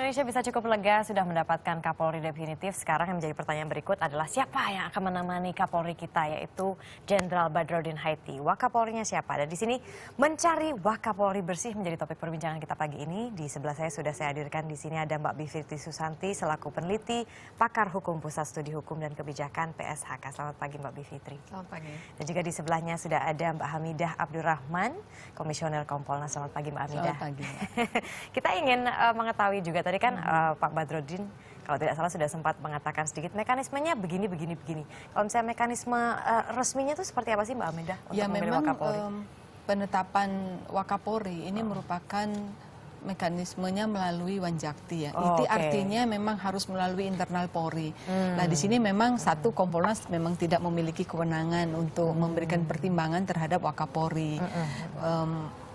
Indonesia bisa cukup lega sudah mendapatkan Kapolri definitif. Sekarang yang menjadi pertanyaan berikut adalah siapa yang akan menemani Kapolri kita, yaitu Jenderal Badrodin Haiti. Wakapolrinya siapa? Dan di sini mencari Wakapolri bersih menjadi topik perbincangan kita pagi ini. Di sebelah saya sudah saya hadirkan di sini ada Mbak Bivitri Susanti selaku peneliti, pakar hukum Pusat Studi Hukum dan Kebijakan PSHK. Selamat pagi Mbak Bivitri. Selamat pagi. Dan juga di sebelahnya sudah ada Mbak Hamidah Abdurrahman, Komisioner Kompolnas. Selamat pagi Mbak Hamidah. Selamat pagi. Kita ingin mengetahui juga tadi kan Pak Badrodin kalau tidak salah sudah sempat mengatakan sedikit mekanismenya begini. Kalau misalnya mekanisme resminya itu seperti apa sih Mbak Hamidah untuk Ya memilih memang Wakapolri? penetapan Wakapolri ini merupakan mekanismenya melalui Wanjakti ya. Itu artinya memang harus melalui internal Polri. Nah di sini memang satu Kompolnas memang tidak memiliki kewenangan untuk memberikan pertimbangan terhadap Wakapolri.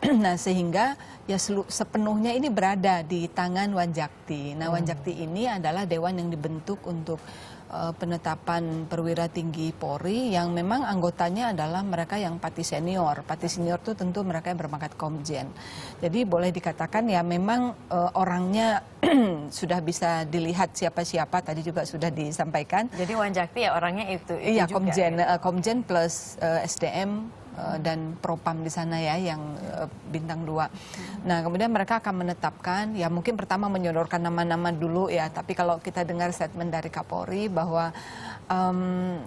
Nah sehingga ya sepenuhnya ini berada di tangan Wanjakti. Nah Wanjakti ini adalah dewan yang dibentuk untuk penetapan perwira tinggi Polri yang memang anggotanya adalah mereka yang pati senior. Pati senior itu tentu mereka yang berpangkat komjen. Jadi boleh dikatakan ya memang orangnya sudah bisa dilihat siapa-siapa, tadi juga sudah disampaikan. Jadi Wanjakti ya orangnya itu Iya, juga, komjen, ya? komjen plus SDM dan propam di sana ya yang bintang 2. Nah kemudian mereka akan menetapkan ya mungkin pertama menyodorkan nama-nama dulu ya, tapi kalau kita dengar statement dari Kapolri bahwa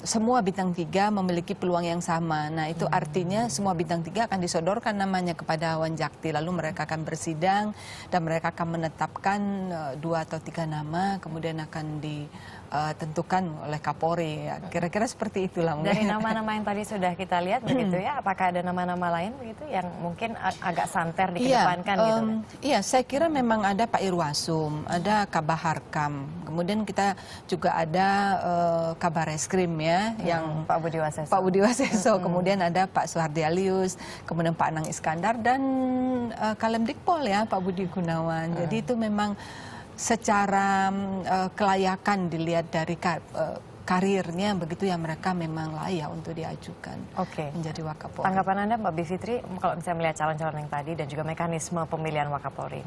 semua bintang 3 memiliki peluang yang sama. Nah itu artinya semua bintang 3 akan disodorkan namanya kepada Wanjakti, lalu mereka akan bersidang dan mereka akan menetapkan 2 atau 3 nama, kemudian akan ditentukan oleh Kapolri. Ya, kira-kira seperti itulah mungkin. Dari nama-nama yang tadi sudah kita lihat begitu ya, apakah ada nama-nama lain begitu yang mungkin agak santer dikedepankan gitu? Iya, saya kira memang ada Pak Irwasum, ada Kabaharkam, kemudian kita juga ada Kabar Eskrim ya, yang Pak Budi Waseso. Pak Budi Waseso, kemudian ada Pak Suhardi Alyus, kemudian Pak Anang Iskandar dan Kalemdikpol ya Pak Budi Gunawan. Jadi itu memang secara kelayakan dilihat dari karirnya begitu ya, mereka memang layak untuk diajukan menjadi Wakapolri. Tanggapan Anda Mbak Bivitri kalau misalnya melihat calon-calon yang tadi dan juga mekanisme pemilihan Wakapolri?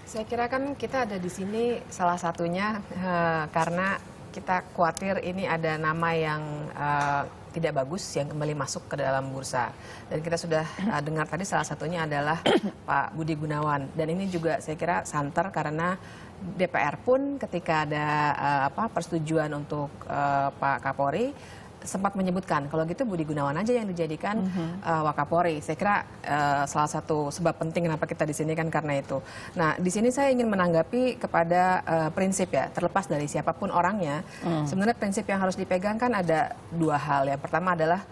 Saya kira kan kita ada di sini salah satunya karena kita khawatir ini ada nama yang tidak bagus yang kembali masuk ke dalam bursa. Dan kita sudah dengar tadi salah satunya adalah Pak Budi Gunawan. Dan ini juga saya kira santer karena DPR pun ketika ada persetujuan untuk Pak Kapolri sempat menyebutkan kalau gitu Budi Gunawan aja yang dijadikan Wakapolri. Saya kira salah satu sebab penting kenapa kita di sini kan karena itu. Nah di sini saya ingin menanggapi kepada prinsip ya, terlepas dari siapapun orangnya, sebenarnya prinsip yang harus dipegang kan ada 2 hal. Yang pertama adalah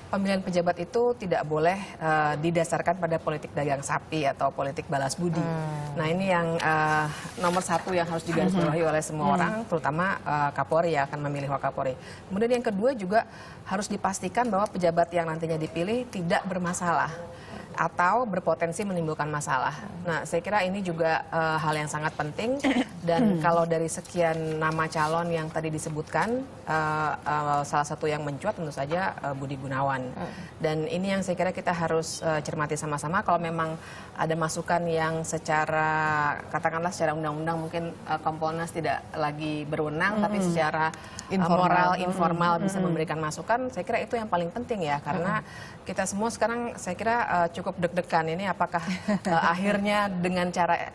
pemilihan pejabat itu tidak boleh didasarkan pada politik dagang sapi atau politik balas budi. Nah ini yang nomor 1 yang harus digarisbawahi oleh semua orang, terutama Kapolri ya akan memilih Wakapolri. Kemudian yang kedua juga harus dipastikan bahwa pejabat yang nantinya dipilih tidak bermasalah atau berpotensi menimbulkan masalah. Nah, saya kira ini juga hal yang sangat penting. Dan kalau dari sekian nama calon yang tadi disebutkan, salah satu yang mencuat tentu saja Budi Gunawan. Dan ini yang saya kira kita harus cermati sama-sama. Kalau memang ada masukan yang secara, katakanlah secara undang-undang mungkin Kompolnas tidak lagi berwenang, tapi secara moral, informal bisa memberikan masukan, saya kira itu yang paling penting ya. Karena kita semua sekarang saya kira cukup deg-degan ini apakah akhirnya dengan cara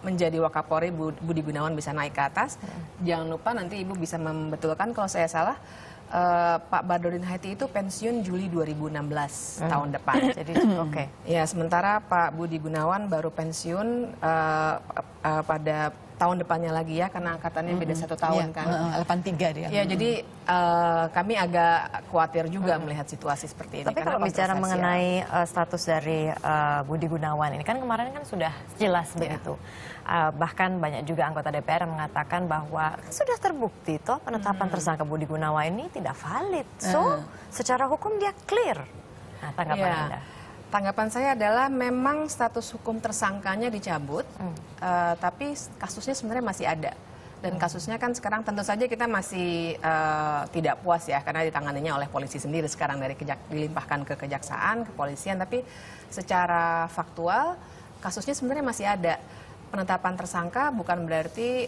menjadi Wakapolri Budi Gunawan bisa naik ke atas. Jangan lupa nanti Ibu bisa membetulkan kalau saya salah, Pak Badrodin Haiti itu pensiun Juli 2016 tahun depan. Jadi ya sementara Pak Budi Gunawan baru pensiun pada tahun depannya lagi ya, karena angkatannya beda 1 tahun kan. 83 dia. Ya jadi kami agak khawatir juga melihat situasi seperti ini. Tapi kalau bicara mengenai status dari Budi Gunawan ini kan kemarin kan sudah jelas begitu. Bahkan banyak juga anggota DPR yang mengatakan bahwa sudah terbukti toh penetapan tersangka Budi Gunawan ini tidak valid. So secara hukum dia clear. Nah tanggapan Anda? Tanggapan saya adalah memang status hukum tersangkanya dicabut, tapi kasusnya sebenarnya masih ada. Dan kasusnya kan sekarang tentu saja kita masih tidak puas ya, karena ditanganinya oleh polisi sendiri sekarang, dari dilimpahkan ke kejaksaan, kepolisian, tapi secara faktual kasusnya sebenarnya masih ada. penetapan tersangka bukan berarti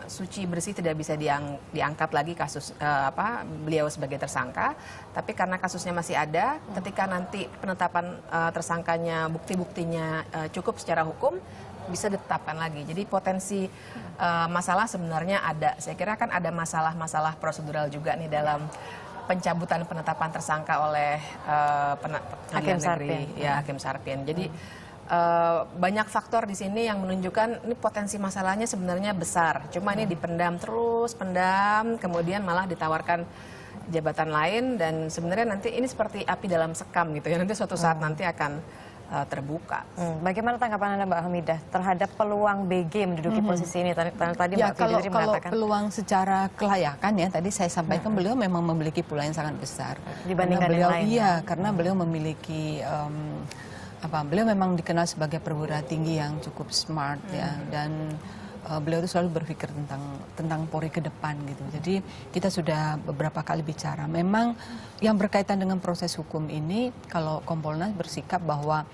suci bersih tidak bisa diangkat lagi kasus beliau sebagai tersangka, tapi karena kasusnya masih ada, ketika nanti penetapan tersangkanya bukti-buktinya cukup secara hukum bisa ditetapkan lagi. Jadi potensi masalah sebenarnya ada. Saya kira kan ada masalah-masalah prosedural juga nih dalam pencabutan penetapan tersangka oleh Hakim negeri, Sarpin. ya Hakim Sarpin. Jadi banyak faktor di sini yang menunjukkan ini potensi masalahnya sebenarnya besar. Cuma ini dipendam terus, pendam, kemudian malah ditawarkan jabatan lain dan sebenarnya nanti ini seperti api dalam sekam gitu ya. Nanti suatu saat nanti akan terbuka. Bagaimana tanggapan Anda Mbak Hamidah terhadap peluang BG menduduki posisi ini? Tadi Ya, Mbak kalau Fitri mengatakan peluang secara kelayakan ya tadi saya sampaikan beliau memang memiliki peluang yang sangat besar. Dibandingkan Karena beliau, yang lain. iya, karena beliau memiliki beliau memang dikenal sebagai perwira tinggi yang cukup smart ya, dan beliau itu selalu berpikir tentang Polri ke depan gitu. Jadi kita sudah beberapa kali bicara. Memang yang berkaitan dengan proses hukum ini, kalau Kompolnas bersikap bahwa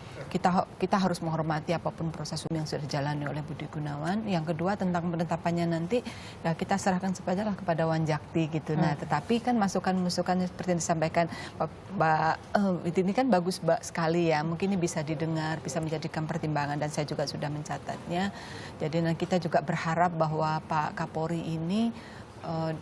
kita harus menghormati apapun proses hukum yang sudah dijalani oleh Budi Gunawan. Yang kedua tentang penetapannya nanti ya kita serahkan sajalah kepada Wanjakti gitu. Nah, tetapi kan masukan-masukan seperti yang disampaikan Mbak ini kan bagus sekali ya. Mungkin ini bisa didengar, bisa menjadikan pertimbangan dan saya juga sudah mencatatnya. Jadi kita juga berharap bahwa Pak Kapolri ini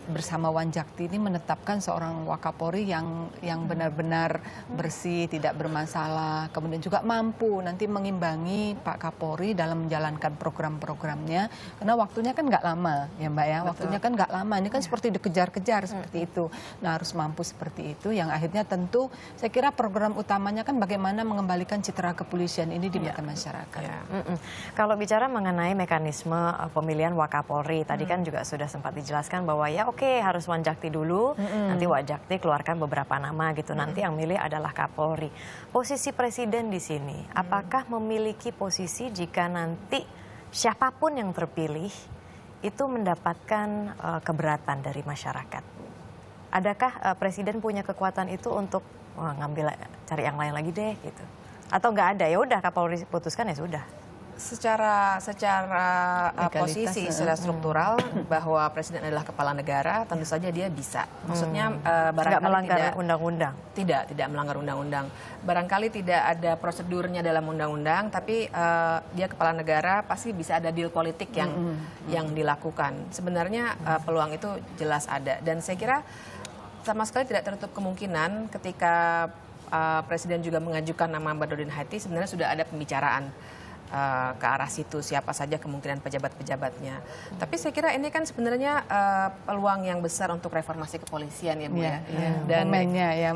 bersama Wanjakti ini menetapkan seorang Wakapolri yang benar-benar bersih, tidak bermasalah, kemudian juga mampu nanti mengimbangi Pak Kapolri dalam menjalankan program-programnya, karena waktunya kan nggak lama ya Mbak ya, waktunya kan nggak lama, ini kan seperti dikejar-kejar seperti itu. Nah harus mampu seperti itu, yang akhirnya tentu saya kira program utamanya kan bagaimana mengembalikan citra kepolisian ini di mata masyarakat. Kalau bicara mengenai mekanisme pemilihan Wakapolri, tadi kan juga sudah sempat dijelaskan bahwa ya oke, harus Wanjakti dulu, nanti Wanjakti keluarkan beberapa nama gitu, nanti yang milih adalah Kapolri. Posisi Presiden di sini, apakah memiliki posisi jika nanti siapapun yang terpilih itu mendapatkan keberatan dari masyarakat? Adakah Presiden punya kekuatan itu untuk cari yang lain lagi deh gitu? Atau nggak ada, ya udah Kapolri putuskan ya sudah? Secara posisi, secara struktural bahwa presiden adalah kepala negara, tentu saja dia bisa. Maksudnya barangkali melanggar tidak undang-undang. Tidak melanggar undang-undang. Barangkali tidak ada prosedurnya dalam undang-undang, tapi dia kepala negara pasti bisa ada deal politik yang dilakukan. Sebenarnya peluang itu jelas ada, dan saya kira sama sekali tidak tertutup kemungkinan ketika presiden juga mengajukan nama Badrodin Haiti, sebenarnya sudah ada pembicaraan ke arah situ, siapa saja kemungkinan pejabat-pejabatnya. Tapi saya kira ini kan sebenarnya peluang yang besar untuk reformasi kepolisian ya Bu ya. Dan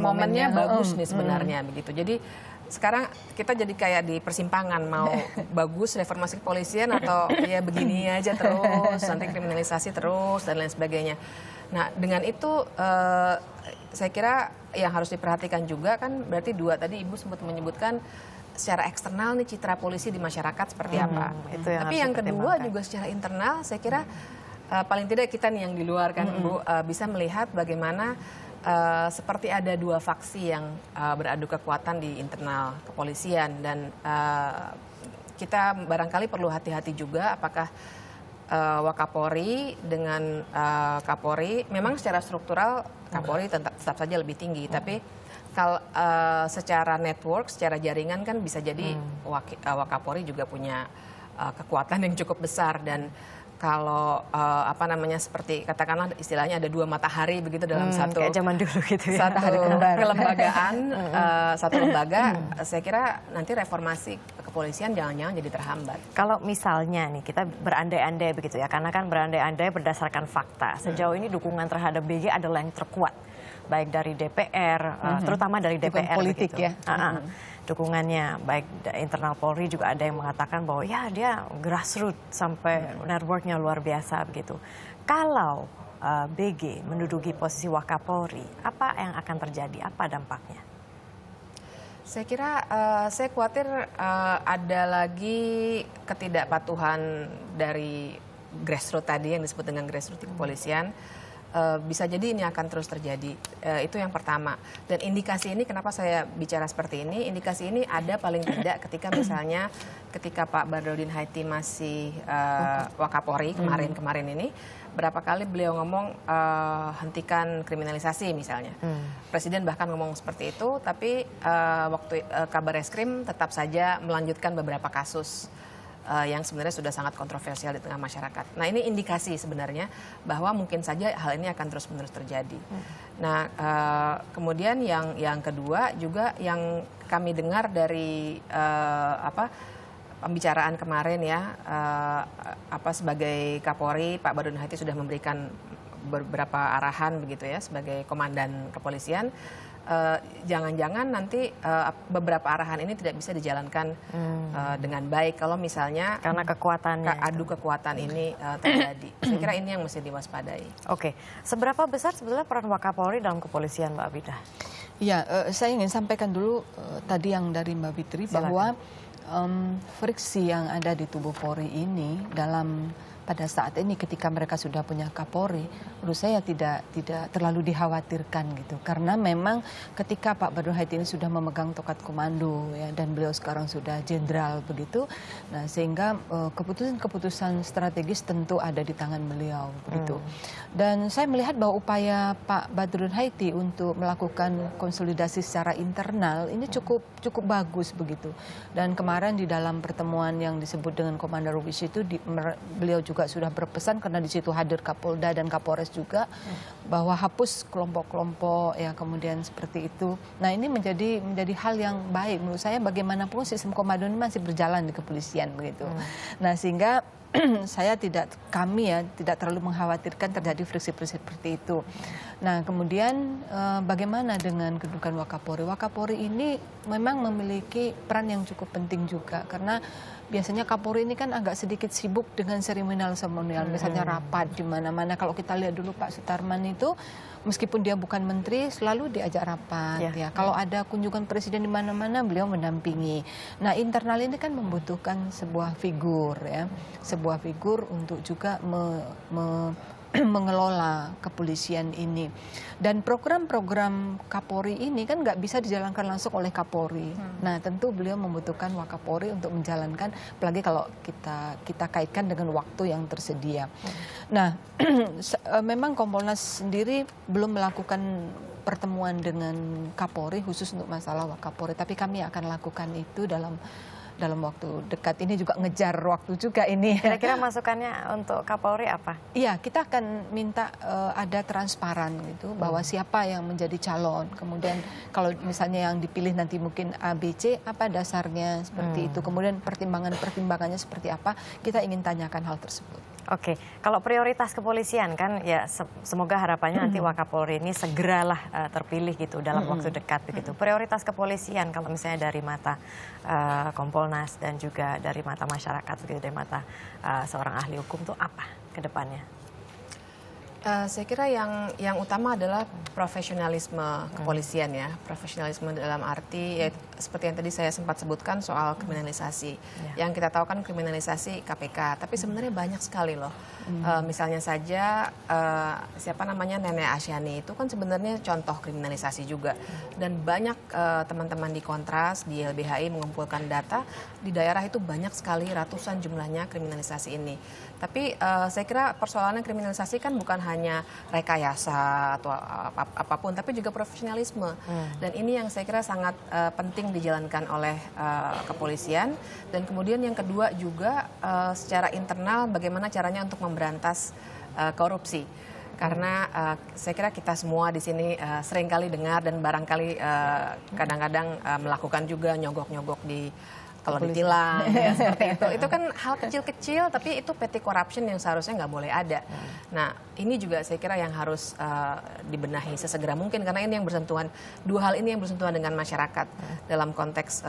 momennya bagus nih sebenarnya begitu. Jadi sekarang kita jadi kayak di persimpangan, mau bagus reformasi kepolisian atau ya begini aja terus, nanti kriminalisasi terus dan lain sebagainya. Nah dengan itu saya kira yang harus diperhatikan juga kan berarti dua, tadi Ibu sempat menyebutkan secara eksternal nih citra polisi di masyarakat seperti apa. Tapi yang kedua juga secara internal saya kira paling tidak kita nih yang di luar kan Bu bisa melihat bagaimana seperti ada dua faksi yang beradu kekuatan di internal kepolisian, dan kita barangkali perlu hati-hati juga apakah Wakapolri dengan Kapolri, memang secara struktural Kapolri tetap saja lebih tinggi, tapi kalau secara network, secara jaringan kan bisa jadi Wakapolri juga punya kekuatan yang cukup besar, dan kalau seperti katakanlah istilahnya ada dua matahari begitu dalam satu kayak zaman dulu gitu ya. Satu kelembagaan, satu lembaga, saya kira nanti reformasi kepolisian jangan-jangan jadi terhambat. Kalau misalnya nih kita berandai-andai begitu ya, karena kan berandai-andai berdasarkan fakta. Sejauh ini dukungan terhadap BG adalah yang terkuat, baik dari DPR, terutama dari DPR politik begitu. ya. Dukungannya baik internal Polri juga ada yang mengatakan bahwa ya dia grassroots sampai networknya luar biasa begitu. Kalau BG menduduki posisi Wakapolri, apa yang akan terjadi? Apa dampaknya? Saya kira saya khawatir ada lagi ketidakpatuhan dari grassroots tadi yang disebut dengan grassroots kepolisian. bisa jadi ini akan terus terjadi. Itu yang pertama. Dan indikasi ini, kenapa saya bicara seperti ini, indikasi ini ada paling tidak ketika misalnya ketika Pak Badrodin Haiti masih Wakapolri kemarin ini, berapa kali beliau ngomong hentikan kriminalisasi misalnya. Presiden bahkan ngomong seperti itu, tapi waktu Kabar Eskrim tetap saja melanjutkan beberapa kasus yang sebenarnya sudah sangat kontroversial di tengah masyarakat. Nah, ini indikasi sebenarnya bahwa mungkin saja hal ini akan terus-menerus terjadi. Nah, kemudian yang kedua juga yang kami dengar dari pembicaraan kemarin ya, sebagai Kapolri Pak Badrodin Haiti sudah memberikan beberapa arahan begitu ya sebagai komandan kepolisian. Jangan-jangan nanti beberapa arahan ini tidak bisa dijalankan dengan baik kalau misalnya karena kekuatannya adu kekuatan ini terjadi. Saya kira ini yang mesti diwaspadai. Oke, seberapa besar sebenarnya peran Wakapolri dalam kepolisian, Mbak Abida? Ya, saya ingin sampaikan dulu tadi yang dari Mbak Fitri bahwa friksi yang ada di tubuh Polri ini pada saat ini ketika mereka sudah punya Kapolri, menurut saya tidak terlalu dikhawatirkan gitu, karena memang ketika Pak Badrodin Haiti ini sudah memegang tongkat komando ya, dan beliau sekarang sudah jenderal begitu, nah sehingga keputusan-keputusan strategis tentu ada di tangan beliau begitu. Dan saya melihat bahwa upaya Pak Badrodin Haiti untuk melakukan konsolidasi secara internal ini cukup bagus begitu. Dan kemarin di dalam pertemuan yang disebut dengan Komando Rubis itu beliau juga sudah berpesan, karena di situ hadir Kapolda dan Kapolres juga, bahwa hapus kelompok-kelompok ya, kemudian seperti itu. Nah, ini menjadi hal yang baik menurut saya. Bagaimanapun sistem komando ini masih berjalan di kepolisian begitu. Nah, sehingga kami tidak terlalu mengkhawatirkan terjadi friksi-friksi seperti itu. Nah, kemudian bagaimana dengan kedudukan Wakapolri? Wakapolri ini memang memiliki peran yang cukup penting juga, karena biasanya Kapolri ini kan agak sedikit sibuk dengan seremonial, misalnya rapat di mana-mana. Kalau kita lihat dulu Pak Sutarman itu, meskipun dia bukan menteri, selalu diajak rapat. Ya. Kalau ada kunjungan presiden di mana-mana, beliau mendampingi. Nah, internal ini kan membutuhkan sebuah figur, ya, sebuah figur untuk juga mengelola kepolisian ini. Dan program-program Kapolri ini kan nggak bisa dijalankan langsung oleh Kapolri. Nah, tentu beliau membutuhkan Wakapolri untuk menjalankan, apalagi kalau kita kaitkan dengan waktu yang tersedia. Nah, memang Kompolnas sendiri belum melakukan pertemuan dengan Kapolri khusus untuk masalah Wakapolri, tapi kami akan lakukan itu dalam waktu dekat. Ini juga ngejar waktu juga ini. Kira-kira masukannya untuk Kapolri apa? Iya, kita akan minta ada transparan gitu, bahwa siapa yang menjadi calon. Kemudian kalau misalnya yang dipilih nanti mungkin A, B, C, apa dasarnya seperti itu. Kemudian pertimbangannya seperti apa, kita ingin tanyakan hal tersebut. Oke, kalau prioritas kepolisian kan ya semoga harapannya nanti Wakapolri ini segeralah terpilih gitu dalam waktu dekat begitu. Prioritas kepolisian kalau misalnya dari mata Kompolnas dan juga dari mata masyarakat begitu, dari mata seorang ahli hukum tuh apa ke depannya? Saya kira yang utama adalah profesionalisme kepolisian ya, profesionalisme dalam arti ya, seperti yang tadi saya sempat sebutkan soal kriminalisasi. Yang kita tahu kan kriminalisasi KPK, tapi sebenarnya banyak sekali loh. Misalnya saja siapa namanya Nenek Asyani itu kan sebenarnya contoh kriminalisasi juga. Dan banyak teman-teman di Kontras, di LBHI mengumpulkan data, di daerah itu banyak sekali, ratusan jumlahnya kriminalisasi ini. Tapi saya kira persoalannya kriminalisasi kan bukan hanya rekayasa atau apapun, tapi juga profesionalisme. Dan ini yang saya kira sangat penting dijalankan oleh kepolisian. Dan kemudian yang kedua juga secara internal bagaimana caranya untuk memberantas korupsi. Karena saya kira kita semua di sini seringkali dengar dan barangkali kadang-kadang melakukan juga nyogok-nyogok di kalau ditilang ya, seperti itu kan hal kecil-kecil, tapi itu petty corruption yang seharusnya nggak boleh ada. Nah, ini juga saya kira yang harus dibenahi sesegera mungkin, karena ini yang bersentuhan, dua hal ini yang bersentuhan dengan masyarakat dalam konteks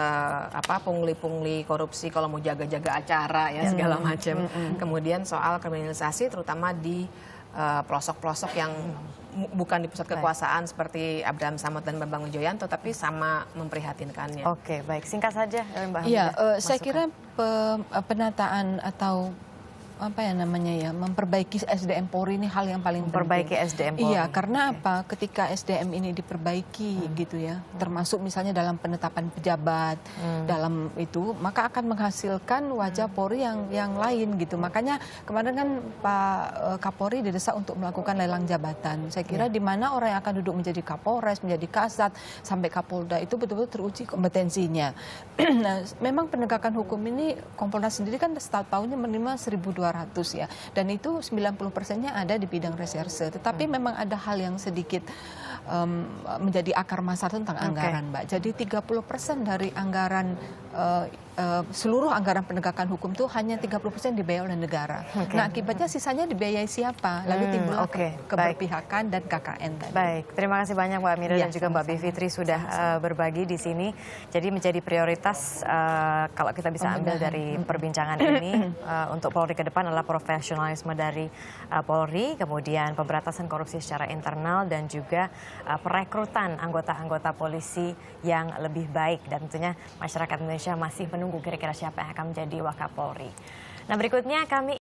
pungli-pungli korupsi, kalau mau jaga-jaga acara ya segala macam. Kemudian soal kriminalisasi terutama di pelosok-pelosok yang bukan di pusat kekuasaan seperti Abraham Samad dan Bambang Wijoyanto, tapi sama memprihatinkannya. Oke, baik. Singkat saja, Mbak. Iya, saya kira penataan atau memperbaiki SDM Polri ini hal yang paling Memperbaiki penting. SDM Polri. Iya, karena apa? Ketika SDM ini diperbaiki gitu ya, termasuk misalnya dalam penetapan pejabat, dalam itu, maka akan menghasilkan wajah Polri yang lain gitu. Makanya kemarin kan Pak Kapolri didesak untuk melakukan lelang jabatan. Saya kira di mana orang yang akan duduk menjadi Kapolres, menjadi Kasat, sampai Kapolda itu betul-betul teruji kompetensinya. Nah, memang penegakan hukum ini Kompolnas sendiri kan setiap tahunnya menerima 1.200 ya, dan itu 90%-nya ada di bidang reserse. Tetapi memang ada hal yang sedikit menjadi akar masalah tentang anggaran, Mbak. Jadi 30% dari anggaran seluruh anggaran penegakan hukum itu hanya 30% dibiayai oleh negara. Nah, akibatnya sisanya dibiayai siapa? Lalu timbul keberpihakan dan KKN tadi. Baik, terima kasih banyak Mbak Mira dan juga Mbak Bivitri sudah berbagi di sini. Jadi menjadi prioritas kalau kita bisa ambil dari perbincangan ini untuk Polri ke depan adalah profesionalisme dari Polri, kemudian pemberantasan korupsi secara internal dan juga perekrutan anggota-anggota polisi yang lebih baik, dan tentunya masyarakat Indonesia masih menunggu kira-kira siapa yang akan menjadi Wakapolri. Nah, berikutnya kami